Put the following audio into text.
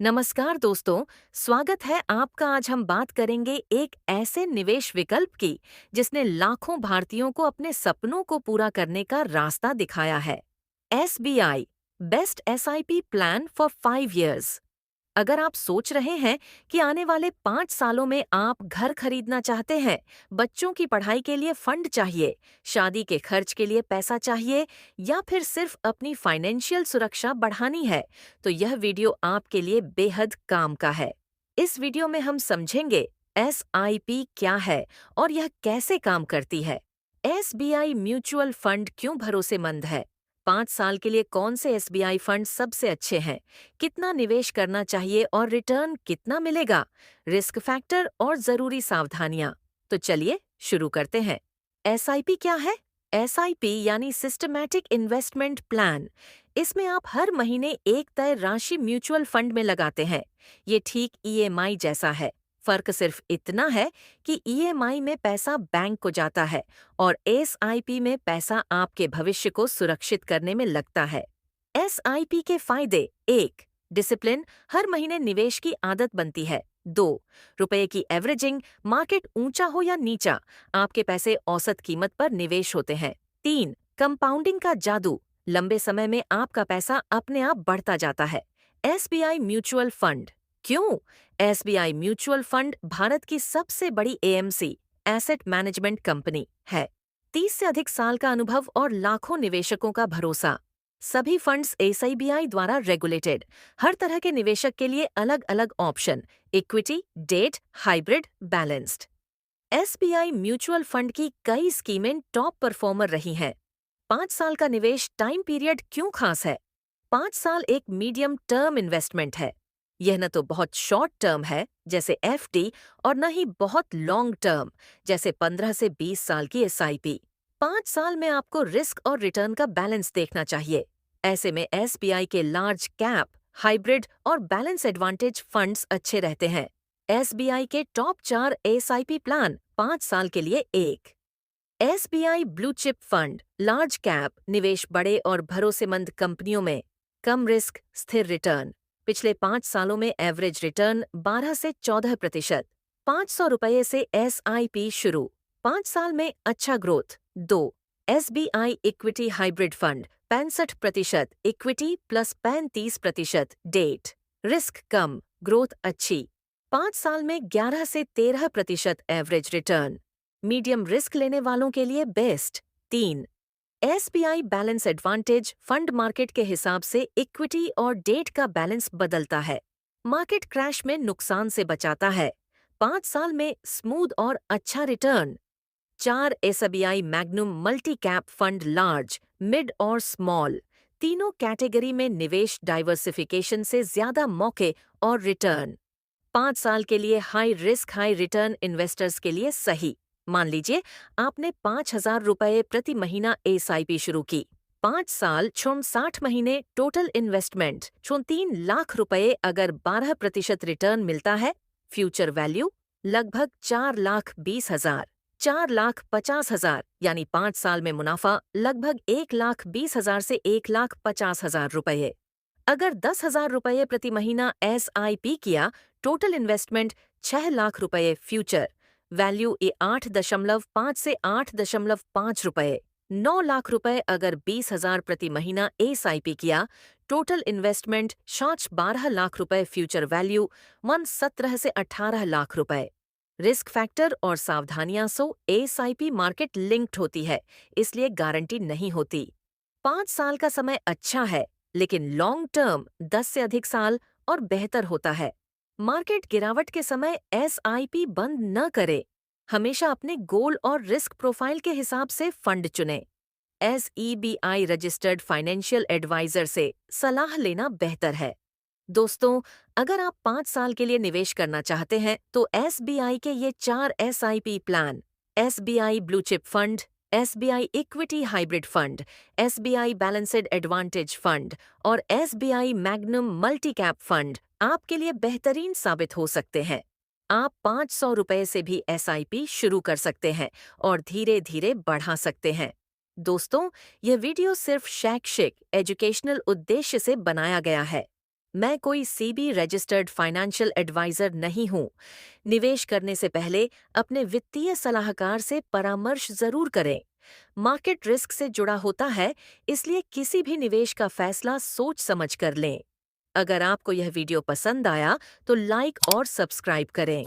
नमस्कार दोस्तों, स्वागत है आपका। आज हम बात करेंगे एक ऐसे निवेश विकल्प की जिसने लाखों भारतीयों को अपने सपनों को पूरा करने का रास्ता दिखाया है। SBI best SIP plan for 5 years। अगर आप सोच रहे हैं कि आने वाले 5 सालों में आप घर खरीदना चाहते हैं, बच्चों की पढ़ाई के लिए फंड चाहिए, शादी के खर्च के लिए पैसा चाहिए या फिर सिर्फ अपनी फाइनेंशियल सुरक्षा बढ़ानी है, तो यह वीडियो आपके लिए बेहद काम का है। इस वीडियो में हम समझेंगे एसआईपी क्या है और यह कैसे काम करती है। एसबीआई म्यूचुअल फंड क्यों भरोसेमंद है? 5 साल के लिए कौन से एसबीआई फंड सबसे अच्छे हैं? कितना निवेश करना चाहिए और रिटर्न कितना मिलेगा? रिस्क फैक्टर और जरूरी सावधानियां। तो चलिए शुरू करते हैं। एसआईपी क्या है? एसआईपी यानी सिस्टमैटिक इन्वेस्टमेंट प्लान। इसमें आप हर महीने एक तय राशि म्यूचुअल फंड में लगाते हैं। ये ठीक ईएमआई जैसा है। फर्क सिर्फ इतना है कि ईएमआई में पैसा बैंक को जाता है और एसआईपी में पैसा आपके भविष्य को सुरक्षित करने में लगता है। एसआईपी के फायदे: 1. डिसिप्लिन, हर महीने निवेश की आदत बनती है। 2. रुपए की एवरेजिंग, मार्केट ऊंचा हो या नीचा, आपके पैसे औसत कीमत पर निवेश होते हैं। 3. कंपाउंडिंग का जादू, लंबे समय में आपका पैसा अपने आप बढ़ता जाता है। एसबीआई म्यूचुअल फंड क्यों? एसबीआई म्यूचुअल फंड भारत की सबसे बड़ी एएमसी एसेट मैनेजमेंट कंपनी है। 30 से अधिक साल का अनुभव और लाखों निवेशकों का भरोसा। सभी फंड्स एसआईबीआई द्वारा रेगुलेटेड। हर तरह के निवेशक के लिए अलग अलग option: equity, debt, hybrid, balanced. SBI mutual fund की कई स्कीमें टॉप परफॉर्मर रही हैं। 5 साल का निवेश टाइम पीरियड क्यों खास है? 5 साल एक मीडियम टर्म इन्वेस्टमेंट है। यह न तो बहुत शॉर्ट टर्म है जैसे एफडी और न ही बहुत लॉन्ग टर्म जैसे 15 से 20 साल की एसआईपी। 5 साल में आपको रिस्क और रिटर्न का बैलेंस देखना चाहिए। ऐसे में एसबीआई के लार्ज कैप, हाइब्रिड और बैलेंस एडवांटेज फंड्स अच्छे रहते हैं। एसबीआई के टॉप 4 एसआईपी प्लान 5 साल के लिए: 1. SBI blue chip fund, large cap निवेश, बड़े और भरोसेमंद कंपनियों में, कम रिस्क, स्थिर रिटर्न। पिछले 5 सालों में एवरेज रिटर्न 12 से 14%। ₹500 से एसआईपी शुरू, 5 साल में अच्छा growth. 2. SBI equity hybrid fund, 65% equity plus 35% debt. Risk कम, ग्रोथ अच्छी, 5 साल में 11 से 13% एवरेज रिटर्न। मीडियम रिस्क लेने वालों के लिए best. 3. SBI balance advantage fund market के हिसाब से इक्विटी और डेट का बैलेंस बदलता है। मार्केट क्रैश में नुकसान से बचाता है। 5 साल में स्मूथ और अच्छा return. 4. SBI Magnum multi cap fund, large, mid और स्मॉल, तीनों कैटेगरी में निवेश, डाइवर्सिफिकेशन से ज्यादा मौके और रिटर्न। 5 साल के लिए high risk high return investors के लिए सही। मान लीजिए आपने ₹5,000 प्रति महीना एसआईपी शुरू की। 5 साल 60 महीने, टोटल इन्वेस्टमेंट 3 लाख रुपए। अगर 12% रिटर्न मिलता है, फ्यूचर वैल्यू लगभग 4,20,000, 4,50,000, यानी 5 साल में मुनाफा लगभग 1,20,000 से 1,50,000 रुपये। अगर ₹10,000 प्रति महीना एसआईपी किया, टोटल इन्वेस्टमेंट 6 लाख रुपए, फ्यूचर वैल्यू 8.5 से 8.5 रुपए। 9 लाख रुपए अगर 20,000 प्रति महीना एसआईपी किया, टोटल इन्वेस्टमेंट 12 लाख रुपए, फ्यूचर वैल्यू 17 से 18 लाख रुपए। रिस्क फैक्टर और सावधानियां: एसआईपी मार्केट लिंक्ड होती है, इसलिए गारंटी नहीं होती। 5 साल का समय अच्छा है, लेकिन लॉन्ग टर्म 10 से अधिक साल और बेहतर होता है। मार्केट गिरावट के समय एसआईपी बंद न करें। हमेशा अपने गोल और रिस्क प्रोफाइल के हिसाब से फंड चुनें। एसईबीआई रजिस्टर्ड फाइनेंशियल एडवाइजर से सलाह लेना बेहतर है। दोस्तों, अगर आप 5 साल के लिए निवेश करना चाहते हैं तो एसबीआई के ये 4 SIP plan: SBI blue chip fund, SBI equity hybrid fund, SBI balanced advantage fund और SBI Magnum multi cap fund आपके लिए बेहतरीन साबित हो सकते हैं। आप ₹500 से भी एसआईपी शुरू कर सकते हैं और धीरे धीरे बढ़ा सकते हैं। दोस्तों, यह वीडियो सिर्फ शैक्षिक एजुकेशनल उद्देश्य से बनाया गया है। मैं कोई सीबी रजिस्टर्ड फाइनेंशियल एडवाइजर नहीं हूँ। निवेश करने से पहले अपने वित्तीय सलाहकार से परामर्श जरूर करें। मार्केट रिस्क से जुड़ा होता है, इसलिए किसी भी निवेश का फैसला सोच समझ कर लें। अगर आपको यह वीडियो पसंद आया तो लाइक और सब्सक्राइब करें।